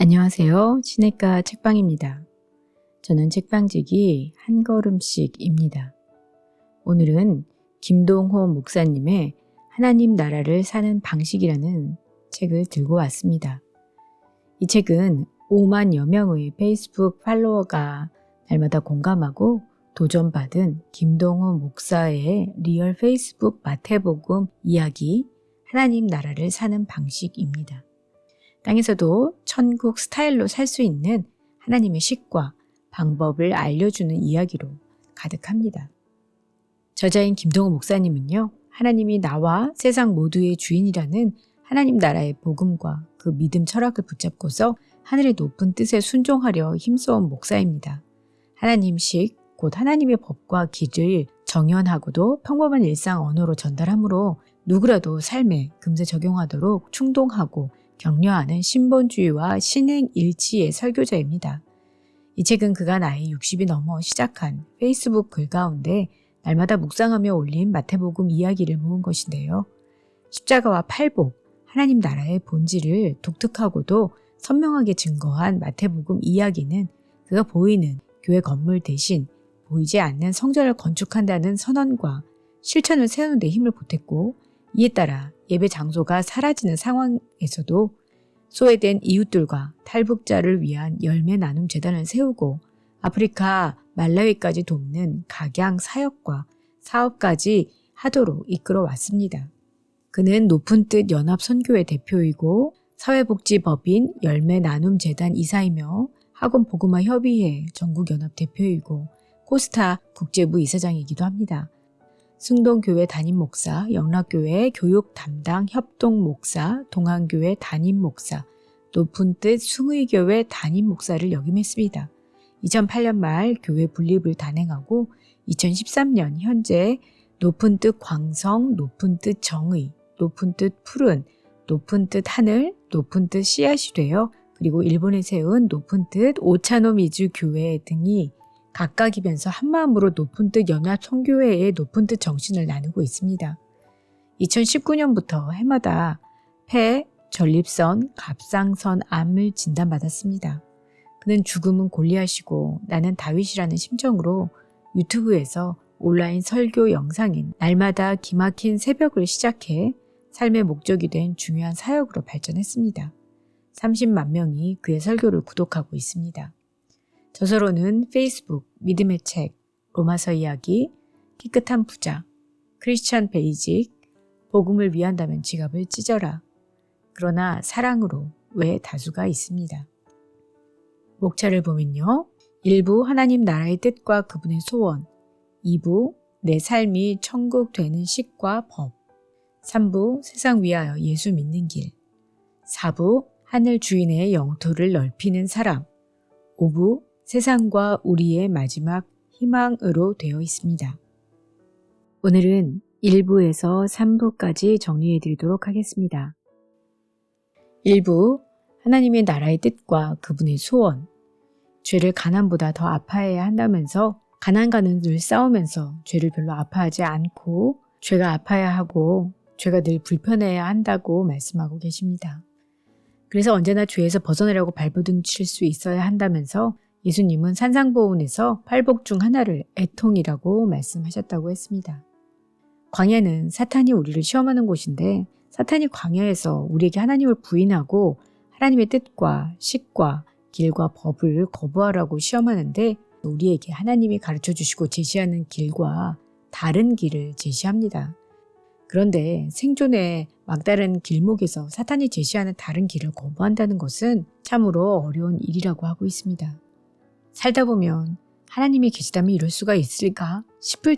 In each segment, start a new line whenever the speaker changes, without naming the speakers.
안녕하세요. 시냇가 책방입니다. 저는 책방지기 한 걸음씩입니다. 오늘은 김동호 목사님의 하나님 나라를 사는 방식이라는 책을 들고 왔습니다. 이 책은 5만여 명의 페이스북 팔로워가 날마다 공감하고 도전받은 김동호 목사의 리얼 페이스북 마태복음 이야기 하나님 나라를 사는 방식입니다. 땅에서도 천국 스타일로 살 수 있는 하나님의 식과 방법을 알려주는 이야기로 가득합니다. 저자인 김동호 목사님은요, 하나님이 나와 세상 모두의 주인이라는 하나님 나라의 복음과 그 믿음 철학을 붙잡고서 하늘의 높은 뜻에 순종하려 힘써온 목사입니다. 하나님식, 곧 하나님의 법과 길을 정연하고도 평범한 일상 언어로 전달하므로 누구라도 삶에 금세 적용하도록 충동하고 격려하는 신본주의와 신행일치의 설교자입니다. 이 책은 그가 나이 60이 넘어 시작한 페이스북 글 가운데 날마다 묵상하며 올린 마태복음 이야기를 모은 것인데요. 십자가와 팔복, 하나님 나라의 본질을 독특하고도 선명하게 증거한 마태복음 이야기는 그가 보이는 교회 건물 대신 보이지 않는 성전을 건축한다는 선언과 실천을 세우는 데 힘을 보탰고, 이에 따라 예배 장소가 사라지는 상황에서도 소외된 이웃들과 탈북자를 위한 열매 나눔 재단을 세우고 아프리카 말라위까지 돕는 각양 사역과 사업까지 하도록 이끌어 왔습니다. 그는 높은 뜻 연합 선교회 대표이고 사회복지법인 열매 나눔 재단 이사이며 학원 복음화 협의회 전국연합 대표이고 코스타 국제부 이사장이기도 합니다. 승동교회 담임 목사, 영락교회 교육 담당 협동 목사, 동안교회 담임 목사, 높은 뜻 숭의교회 담임 목사를 역임했습니다. 2008년 말 교회 분립을 단행하고 2013년 현재 높은 뜻 광성, 높은 뜻 정의, 높은 뜻 푸른, 높은 뜻 하늘, 높은 뜻 씨앗이 되어 그리고 일본에 세운 높은 뜻 오차노미즈 교회 등이 각각이면서 한마음으로 높은 뜻 연합 선교회의 높은 뜻 정신을 나누고 있습니다. 2019년부터 해마다 폐, 전립선, 갑상선 암을 진단받았습니다. 그는 죽음은 골리앗이고 나는 다윗이라는 심정으로 유튜브에서 온라인 설교 영상인 날마다 기막힌 새벽을 시작해 삶의 목적이 된 중요한 사역으로 발전했습니다. 30만 명이 그의 설교를 구독하고 있습니다. 저서로는 페이스북, 믿음의 책, 로마서 이야기, 깨끗한 부자, 크리스천 베이직, 복음을 위한다면 지갑을 찢어라. 그러나 사랑으로 왜 다수가 있습니다. 목차를 보면요. 1부 하나님 나라의 뜻과 그분의 소원, 2부 내 삶이 천국 되는 식과 법, 3부 세상 위하여 예수 믿는 길, 4부 하늘 주인의 영토를 넓히는 사람, 5부 세상과 우리의 마지막 희망으로 되어 있습니다. 오늘은 1부에서 3부까지 정리해 드리도록 하겠습니다. 1부, 하나님의 나라의 뜻과 그분의 소원. 죄를 가난보다 더 아파해야 한다면서 가난과는 늘 싸우면서 죄를 별로 아파하지 않고 죄가 아파야 하고 죄가 늘 불편해야 한다고 말씀하고 계십니다. 그래서 언제나 죄에서 벗어나려고 발버둥칠 수 있어야 한다면서 예수님은 산상보훈에서 팔복 중 하나를 애통이라고 말씀하셨다고 했습니다. 광야는 사탄이 우리를 시험하는 곳인데 사탄이 광야에서 우리에게 하나님을 부인하고 하나님의 뜻과 식과 길과 법을 거부하라고 시험하는데 우리에게 하나님이 가르쳐 주시고 제시하는 길과 다른 길을 제시합니다. 그런데 생존의 막다른 길목에서 사탄이 제시하는 다른 길을 거부한다는 것은 참으로 어려운 일이라고 하고 있습니다. 살다 보면 하나님이 계시다면 이럴 수가 있을까 싶을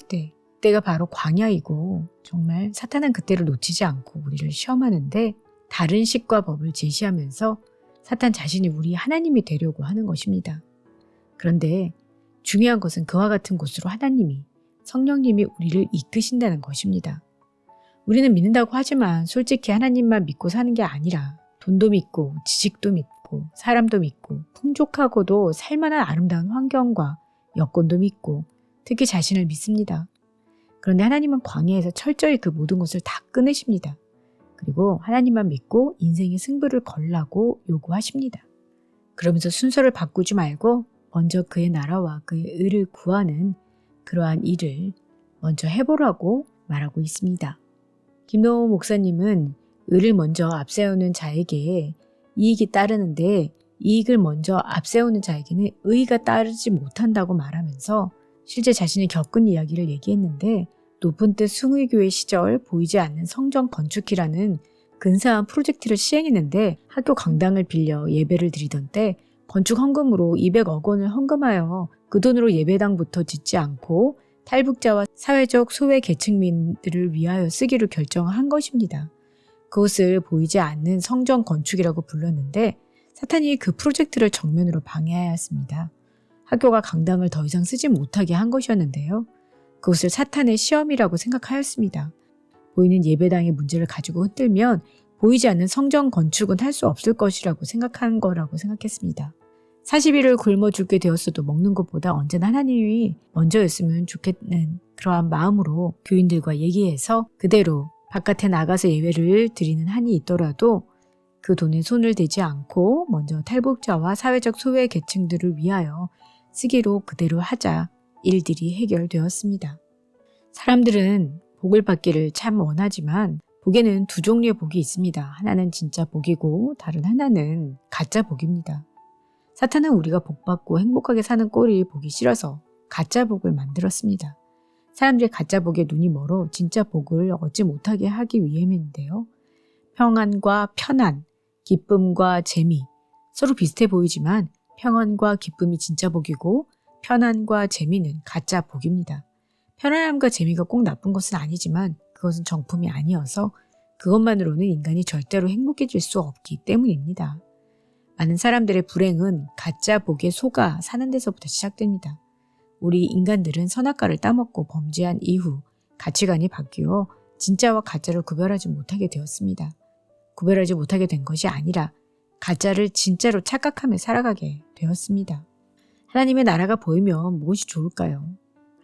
때가 바로 광야이고 정말 사탄은 그때를 놓치지 않고 우리를 시험하는데 다른 식과 법을 제시하면서 사탄 자신이 우리 하나님이 되려고 하는 것입니다. 그런데 중요한 것은 그와 같은 곳으로 하나님이 성령님이 우리를 이끄신다는 것입니다. 우리는 믿는다고 하지만 솔직히 하나님만 믿고 사는 게 아니라 돈도 믿고 지식도 믿고 사람도 믿고 풍족하고도 살만한 아름다운 환경과 여건도 믿고 특히 자신을 믿습니다. 그런데 하나님은 광야에서 철저히 그 모든 것을 다 끊으십니다. 그리고 하나님만 믿고 인생의 승부를 걸라고 요구하십니다. 그러면서 순서를 바꾸지 말고 먼저 그의 나라와 그의 의를 구하는 그러한 일을 먼저 해보라고 말하고 있습니다. 김동호 목사님은 의를 먼저 앞세우는 자에게 이익이 따르는데 이익을 먼저 앞세우는 자에게는 의의가 따르지 못한다고 말하면서 실제 자신이 겪은 이야기를 얘기했는데 높은 뜻 숭의교회 시절 보이지 않는 성전 건축이라는 근사한 프로젝트를 시행했는데 학교 강당을 빌려 예배를 드리던 때 건축 헌금으로 200억 원을 헌금하여 그 돈으로 예배당부터 짓지 않고 탈북자와 사회적 소외 계층민들을 위하여 쓰기로 결정한 것입니다. 그것을 보이지 않는 성전 건축이라고 불렀는데 사탄이 그 프로젝트를 정면으로 방해하였습니다. 학교가 강당을 더 이상 쓰지 못하게 한 것이었는데요. 그것을 사탄의 시험이라고 생각하였습니다. 보이는 예배당의 문제를 가지고 흔들면 보이지 않는 성전 건축은 할 수 없을 것이라고 생각한 거라고 생각했습니다. 40일을 굶어 죽게 되었어도 먹는 것보다 언제나 하나님이 먼저였으면 좋겠는 그러한 마음으로 교인들과 얘기해서 그대로 바깥에 나가서 예배를 드리는 한이 있더라도 그 돈에 손을 대지 않고 먼저 탈북자와 사회적 소외 계층들을 위하여 쓰기로 그대로 하자 일들이 해결되었습니다. 사람들은 복을 받기를 참 원하지만 복에는 두 종류의 복이 있습니다. 하나는 진짜 복이고 다른 하나는 가짜 복입니다. 사탄은 우리가 복받고 행복하게 사는 꼴이 보기 싫어서 가짜 복을 만들었습니다. 사람들이 가짜 복에 눈이 멀어 진짜 복을 얻지 못하게 하기 위함인데요. 평안과 편안, 기쁨과 재미, 서로 비슷해 보이지만 평안과 기쁨이 진짜 복이고 편안과 재미는 가짜 복입니다. 편안함과 재미가 꼭 나쁜 것은 아니지만 그것은 정품이 아니어서 그것만으로는 인간이 절대로 행복해질 수 없기 때문입니다. 많은 사람들의 불행은 가짜 복에 속아 사는 데서부터 시작됩니다. 우리 인간들은 선악과를 따먹고 범죄한 이후 가치관이 바뀌어 진짜와 가짜를 구별하지 못하게 되었습니다. 구별하지 못하게 된 것이 아니라 가짜를 진짜로 착각하며 살아가게 되었습니다. 하나님의 나라가 보이면 무엇이 좋을까요?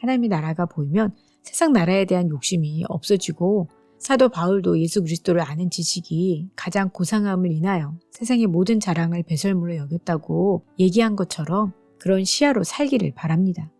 하나님의 나라가 보이면 세상 나라에 대한 욕심이 없어지고 사도 바울도 예수 그리스도를 아는 지식이 가장 고상함을 인하여 세상의 모든 자랑을 배설물로 여겼다고 얘기한 것처럼 그런 시야로 살기를 바랍니다.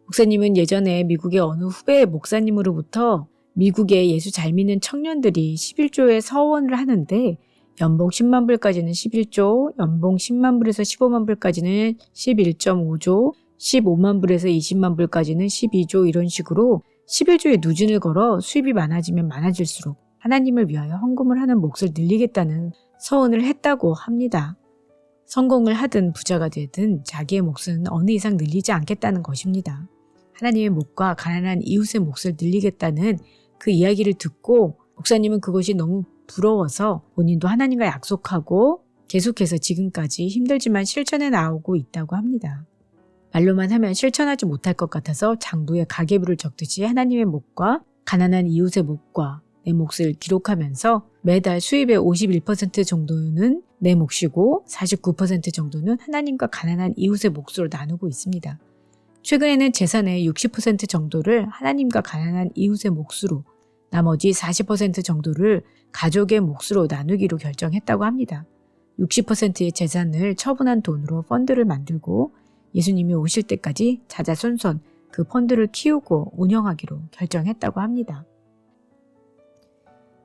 목사님은 예전에 미국의 어느 후배의 목사님으로부터 미국의 예수 잘 믿는 청년들이 11조의 서원을 하는데 연봉 10만 불까지는 11조, 연봉 10만 불에서 15만 불까지는 11.5조, 15만 불에서 20만 불까지는 12조 이런 식으로 11조의 누진을 걸어 수입이 많아지면 많아질수록 하나님을 위하여 헌금을 하는 몫을 늘리겠다는 서원을 했다고 합니다. 성공을 하든 부자가 되든 자기의 몫은 어느 이상 늘리지 않겠다는 것입니다. 하나님의 몫과 가난한 이웃의 몫을 늘리겠다는 그 이야기를 듣고 목사님은 그것이 너무 부러워서 본인도 하나님과 약속하고 계속해서 지금까지 힘들지만 실천해 나오고 있다고 합니다. 말로만 하면 실천하지 못할 것 같아서 장부에 가계부를 적듯이 하나님의 몫과 가난한 이웃의 몫과 내 몫을 기록하면서 매달 수입의 51% 정도는 내 몫이고 49% 정도는 하나님과 가난한 이웃의 몫으로 나누고 있습니다. 최근에는 재산의 60% 정도를 하나님과 가난한 이웃의 몫으로 나머지 40% 정도를 가족의 몫으로 나누기로 결정했다고 합니다. 60%의 재산을 처분한 돈으로 펀드를 만들고 예수님이 오실 때까지 자자손손 그 펀드를 키우고 운영하기로 결정했다고 합니다.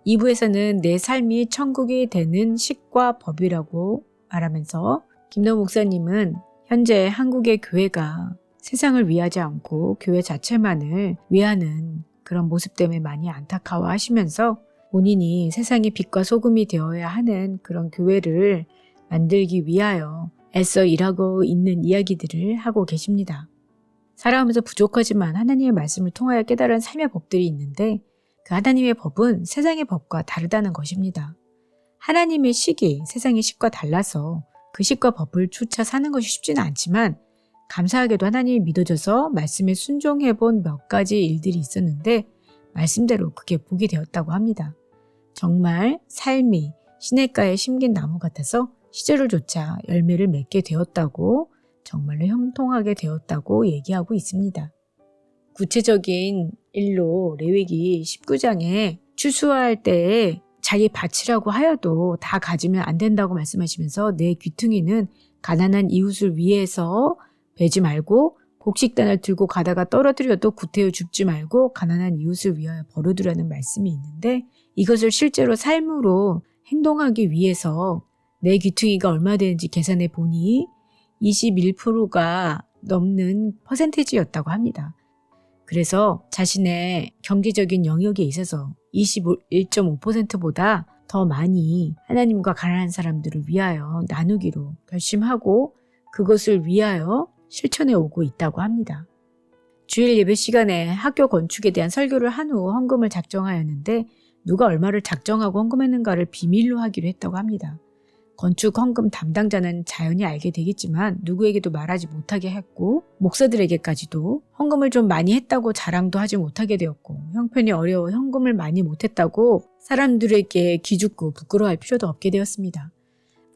2부에서는 내 삶이 천국이 되는 식과 법이라고 말하면서 김동호 목사님은 현재 한국의 교회가 세상을 위하지 않고 교회 자체만을 위하는 그런 모습 때문에 많이 안타까워하시면서 본인이 세상의 빛과 소금이 되어야 하는 그런 교회를 만들기 위하여 애써 일하고 있는 이야기들을 하고 계십니다. 살아가면서 부족하지만 하나님의 말씀을 통하여 깨달은 삶의 법들이 있는데 그 하나님의 법은 세상의 법과 다르다는 것입니다. 하나님의 식이 세상의 식과 달라서 그 식과 법을 쫓아 사는 것이 쉽지는 않지만 감사하게도 하나님이 믿어져서 말씀에 순종해 본 몇 가지 일들이 있었는데 말씀대로 그게 복이 되었다고 합니다. 정말 삶이 시냇가에 심긴 나무 같아서 시절을 쫓아 열매를 맺게 되었다고 정말로 형통하게 되었다고 얘기하고 있습니다. 구체적인 일로 레위기 19장에 추수할 때에 자기 밭이라고 하여도 다 가지면 안 된다고 말씀하시면서 내 귀퉁이는 가난한 이웃을 위해서 베지 말고 곡식단을 들고 가다가 떨어뜨려도 구태여 죽지 말고 가난한 이웃을 위하여 벌어두라는 말씀이 있는데, 이것을 실제로 삶으로 행동하기 위해서 내 귀퉁이가 얼마 되는지 계산해 보니 21%가 넘는 퍼센테이지였다고 합니다. 그래서 자신의 경제적인 영역에 있어서 21.5%보다 더 많이 하나님과 가난한 사람들을 위하여 나누기로 결심하고 그것을 위하여 실천해 오고 있다고 합니다. 주일 예배 시간에 학교 건축에 대한 설교를 한 후 헌금을 작정하였는데, 누가 얼마를 작정하고 헌금했는가를 비밀로 하기로 했다고 합니다. 건축 헌금 담당자는 자연히 알게 되겠지만 누구에게도 말하지 못하게 했고, 목사들에게까지도 헌금을 좀 많이 했다고 자랑도 하지 못하게 되었고, 형편이 어려워 헌금을 많이 못했다고 사람들에게 기죽고 부끄러워할 필요도 없게 되었습니다.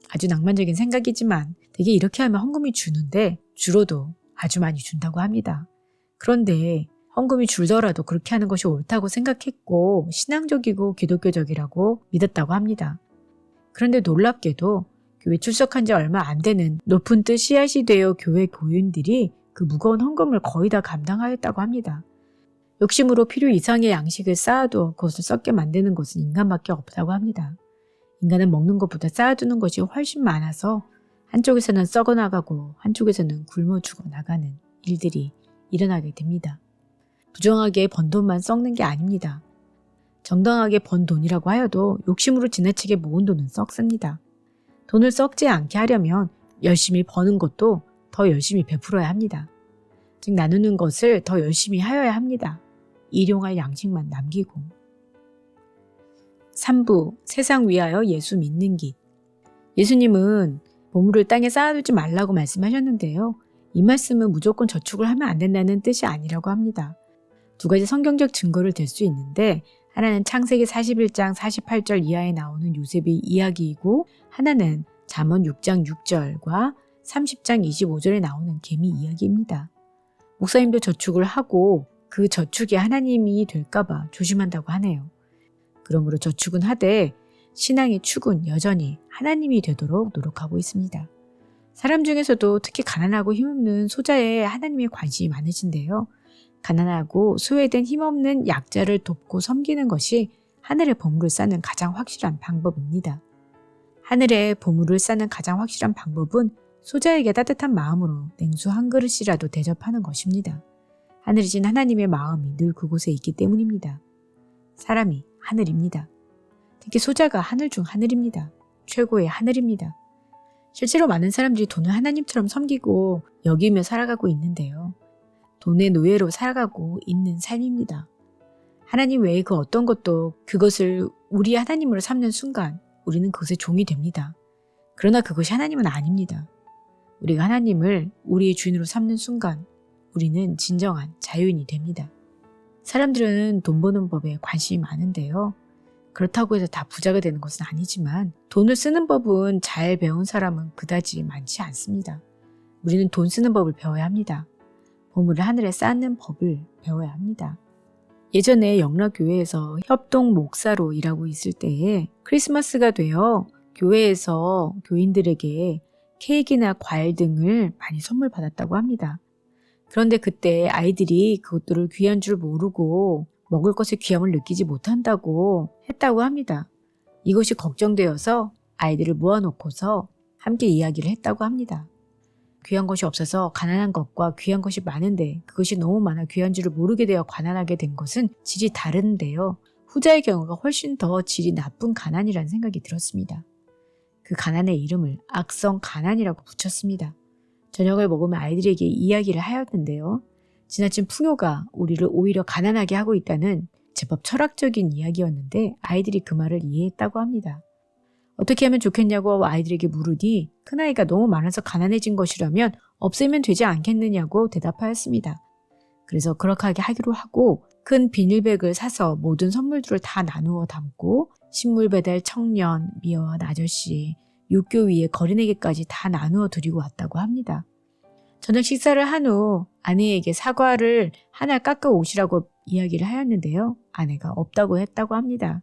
아주 낭만적인 생각이지만 되게 이렇게 하면 헌금이 주는데 줄어도 아주 많이 준다고 합니다. 그런데 헌금이 줄더라도 그렇게 하는 것이 옳다고 생각했고 신앙적이고 기독교적이라고 믿었다고 합니다. 그런데 놀랍게도 교회 출석한 지 얼마 안 되는 높은 뜻 씨앗이 되어 교회 교인들이 그 무거운 헌금을 거의 다 감당하였다고 합니다. 욕심으로 필요 이상의 양식을 쌓아두어 그것을 썩게 만드는 것은 인간밖에 없다고 합니다. 인간은 먹는 것보다 쌓아두는 것이 훨씬 많아서 한쪽에서는 썩어나가고 한쪽에서는 굶어 죽어나가는 일들이 일어나게 됩니다. 부정하게 번 돈만 썩는 게 아닙니다. 정당하게 번 돈이라고 하여도 욕심으로 지나치게 모은 돈은 썩습니다. 돈을 썩지 않게 하려면 열심히 버는 것도 더 열심히 베풀어야 합니다. 즉 나누는 것을 더 열심히 하여야 합니다. 일용할 양식만 남기고. 3부 세상 위하여 예수 믿는 길. 예수님은 보물을 땅에 쌓아두지 말라고 말씀하셨는데요. 이 말씀은 무조건 저축을 하면 안 된다는 뜻이 아니라고 합니다. 두 가지 성경적 증거를 댈 수 있는데, 하나는 창세기 41장 48절 이하에 나오는 요셉의 이야기이고, 하나는 잠언 6장 6절과 30장 25절에 나오는 개미 이야기입니다. 목사님도 저축을 하고 그 저축이 하나님이 될까봐 조심한다고 하네요. 그러므로 저축은 하되 신앙의 축은 여전히 하나님이 되도록 노력하고 있습니다. 사람 중에서도 특히 가난하고 힘없는 소자에 하나님의 관심이 많으신데요. 가난하고 소외된 힘없는 약자를 돕고 섬기는 것이 하늘의 보물을 쌓는 가장 확실한 방법입니다. 하늘의 보물을 쌓는 가장 확실한 방법은 소자에게 따뜻한 마음으로 냉수 한 그릇이라도 대접하는 것입니다. 하늘이신 하나님의 마음이 늘 그곳에 있기 때문입니다. 사람이 하늘입니다. 특히 소자가 하늘 중 하늘입니다. 최고의 하늘입니다. 실제로 많은 사람들이 돈을 하나님처럼 섬기고 여기며 살아가고 있는데요. 돈의 노예로 살아가고 있는 삶입니다. 하나님 외에 그 어떤 것도 그것을 우리 하나님으로 삼는 순간 우리는 그것의 종이 됩니다. 그러나 그것이 하나님은 아닙니다. 우리가 하나님을 우리의 주인으로 삼는 순간 우리는 진정한 자유인이 됩니다. 사람들은 돈 버는 법에 관심이 많은데요. 그렇다고 해서 다 부자가 되는 것은 아니지만 돈을 쓰는 법은 잘 배운 사람은 그다지 많지 않습니다. 우리는 돈 쓰는 법을 배워야 합니다. 보물을 하늘에 쌓는 법을 배워야 합니다. 예전에 영락교회에서 협동 목사로 일하고 있을 때에 크리스마스가 되어 교회에서 교인들에게 케이크나 과일 등을 많이 선물 받았다고 합니다. 그런데 그때 아이들이 그것들을 귀한 줄 모르고 먹을 것의 귀함을 느끼지 못한다고 했다고 합니다. 이것이 걱정되어서 아이들을 모아놓고서 함께 이야기를 했다고 합니다. 귀한 것이 없어서 가난한 것과 귀한 것이 많은데 그것이 너무 많아 귀한 줄을 모르게 되어 가난하게 된 것은 질이 다른데요. 후자의 경우가 훨씬 더 질이 나쁜 가난이라는 생각이 들었습니다. 그 가난의 이름을 악성 가난이라고 붙였습니다. 저녁을 먹으면 아이들에게 이야기를 하였는데요. 지나친 풍요가 우리를 오히려 가난하게 하고 있다는 제법 철학적인 이야기였는데 아이들이 그 말을 이해했다고 합니다. 어떻게 하면 좋겠냐고 아이들에게 물으니 큰아이가 너무 많아서 가난해진 것이라면 없애면 되지 않겠느냐고 대답하였습니다. 그래서 그렇게 하기로 하고 큰 비닐백을 사서 모든 선물들을 다 나누어 담고 식물 배달 청년, 미화원 아저씨, 육교 위에 거린에게까지 다 나누어 드리고 왔다고 합니다. 저녁 식사를 한 후 아내에게 사과를 하나 깎아 오시라고 이야기를 하였는데요. 아내가 없다고 했다고 합니다.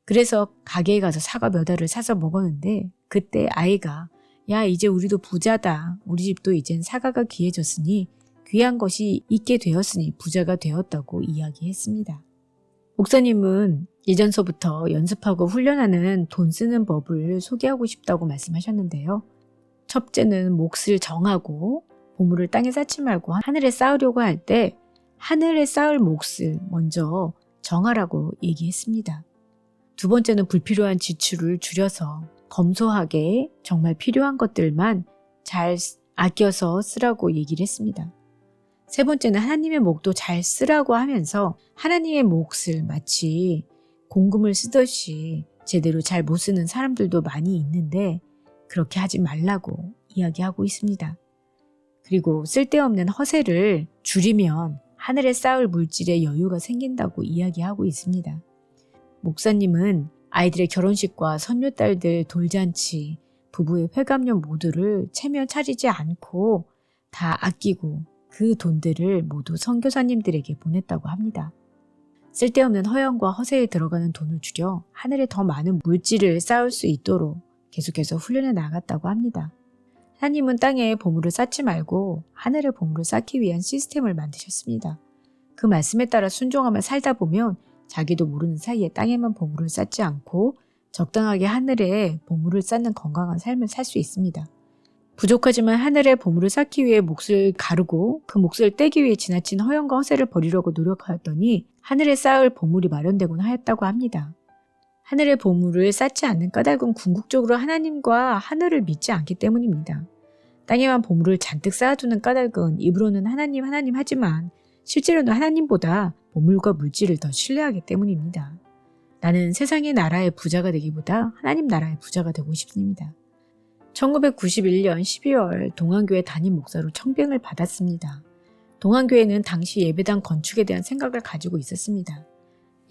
그래서 가게에 가서 사과 몇 알을 사서 먹었는데 그때 아이가 야, 이제 우리도 부자다. 우리 집도 이젠 사과가 귀해졌으니 귀한 것이 있게 되었으니 부자가 되었다고 이야기했습니다. 목사님은 예전서부터 연습하고 훈련하는 돈 쓰는 법을 소개하고 싶다고 말씀하셨는데요. 첫째는 몫을 정하고 보물을 땅에 쌓지 말고 하늘에 쌓으려고 할 때 하늘에 쌓을 몫을 먼저 정하라고 얘기했습니다. 두 번째는 불필요한 지출을 줄여서 검소하게 정말 필요한 것들만 잘 아껴서 쓰라고 얘기를 했습니다. 세 번째는 하나님의 몫도 잘 쓰라고 하면서 하나님의 몫을 마치 공금을 쓰듯이 제대로 잘 못 쓰는 사람들도 많이 있는데 그렇게 하지 말라고 이야기하고 있습니다. 그리고 쓸데없는 허세를 줄이면 하늘에 쌓을 물질에 여유가 생긴다고 이야기하고 있습니다. 목사님은 아이들의 결혼식과 손녀딸들 돌잔치, 부부의 회갑년 모두를 체면 차리지 않고 다 아끼고 그 돈들을 모두 선교사님들에게 보냈다고 합니다. 쓸데없는 허영과 허세에 들어가는 돈을 줄여 하늘에 더 많은 물질을 쌓을 수 있도록 계속해서 훈련해 나갔다고 합니다. 하나님은 땅에 보물을 쌓지 말고 하늘에 보물을 쌓기 위한 시스템을 만드셨습니다. 그 말씀에 따라 순종하며 살다 보면 자기도 모르는 사이에 땅에만 보물을 쌓지 않고 적당하게 하늘에 보물을 쌓는 건강한 삶을 살 수 있습니다. 부족하지만 하늘에 보물을 쌓기 위해 몫을 가르고 그 몫을 떼기 위해 지나친 허영과 허세를 버리려고 노력하였더니 하늘에 쌓을 보물이 마련되곤 하였다고 합니다. 하늘의 보물을 쌓지 않는 까닭은 궁극적으로 하나님과 하늘을 믿지 않기 때문입니다. 땅에만 보물을 잔뜩 쌓아두는 까닭은 입으로는 하나님 하지만 실제로는 하나님보다 보물과 물질을 더 신뢰하기 때문입니다. 나는 세상의 나라의 부자가 되기보다 하나님 나라의 부자가 되고 싶습니다. 1991년 12월 동안교회 담임 목사로 청빙을 받았습니다. 동안교회는 당시 예배당 건축에 대한 생각을 가지고 있었습니다.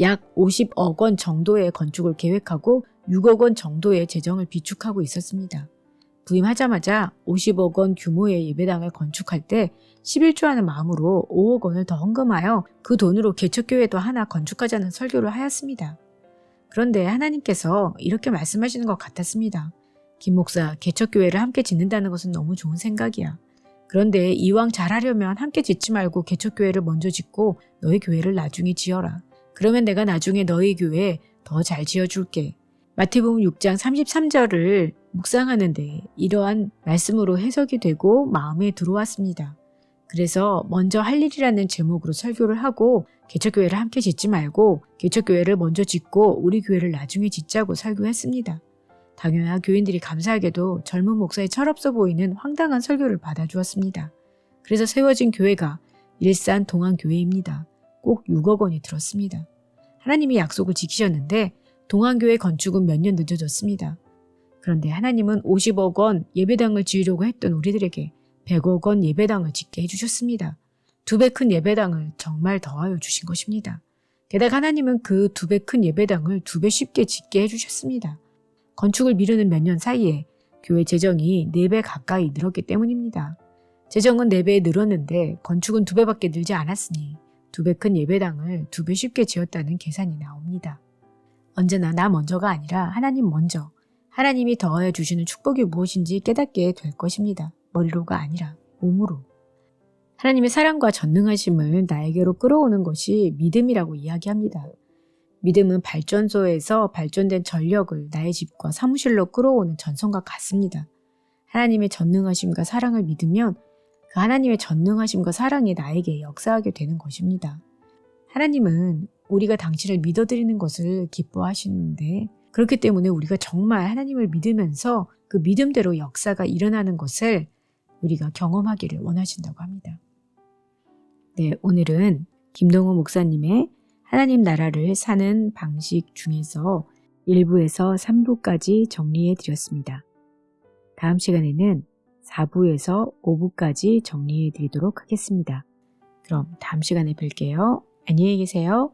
약 50억 원 정도의 건축을 계획하고 6억 원 정도의 재정을 비축하고 있었습니다. 부임하자마자 50억 원 규모의 예배당을 건축할 때 11조 하는 마음으로 5억 원을 더 헌금하여 그 돈으로 개척교회도 하나 건축하자는 설교를 하였습니다. 그런데 하나님께서 이렇게 말씀하시는 것 같았습니다. 김 목사, 개척교회를 함께 짓는다는 것은 너무 좋은 생각이야. 그런데 이왕 잘하려면 함께 짓지 말고 개척교회를 먼저 짓고 너희 교회를 나중에 지어라. 그러면 내가 나중에 너희 교회 더 잘 지어줄게. 마태복음 6장 33절을 묵상하는데 이러한 말씀으로 해석이 되고 마음에 들어왔습니다. 그래서 먼저 할 일이라는 제목으로 설교를 하고 개척교회를 함께 짓지 말고 개척교회를 먼저 짓고 우리 교회를 나중에 짓자고 설교했습니다. 당연한 교인들이 감사하게도 젊은 목사의 철없어 보이는 황당한 설교를 받아주었습니다. 그래서 세워진 교회가 일산 동안교회입니다. 꼭 6억 원이 들었습니다. 하나님이 약속을 지키셨는데 동안교회 건축은 몇 년 늦어졌습니다. 그런데 하나님은 50억 원 예배당을 지으려고 했던 우리들에게 100억 원 예배당을 짓게 해주셨습니다. 2배 큰 예배당을 정말 더하여 주신 것입니다. 게다가 하나님은 그 2배 큰 예배당을 2배 쉽게 짓게 해주셨습니다. 건축을 미루는 몇 년 사이에 교회 재정이 4배 가까이 늘었기 때문입니다. 재정은 4배 늘었는데 건축은 2배밖에 늘지 않았으니 2배 큰 예배당을 2배 쉽게 지었다는 계산이 나옵니다. 언제나 나 먼저가 아니라 하나님 먼저, 하나님이 더하여 주시는 축복이 무엇인지 깨닫게 될 것입니다. 머리로가 아니라 몸으로. 하나님의 사랑과 전능하심을 나에게로 끌어오는 것이 믿음이라고 이야기합니다. 믿음은 발전소에서 발전된 전력을 나의 집과 사무실로 끌어오는 전선과 같습니다. 하나님의 전능하심과 사랑을 믿으면 그 하나님의 전능하심과 사랑이 나에게 역사하게 되는 것입니다. 하나님은 우리가 당신을 믿어드리는 것을 기뻐하시는데 그렇기 때문에 우리가 정말 하나님을 믿으면서 그 믿음대로 역사가 일어나는 것을 우리가 경험하기를 원하신다고 합니다. 네, 오늘은 김동호 목사님의 하나님 나라를 사는 방식 중에서 1부에서 3부까지 정리해 드렸습니다. 다음 시간에는 4부에서 5부까지 정리해 드리도록 하겠습니다. 그럼 다음 시간에 뵐게요. 안녕히 계세요.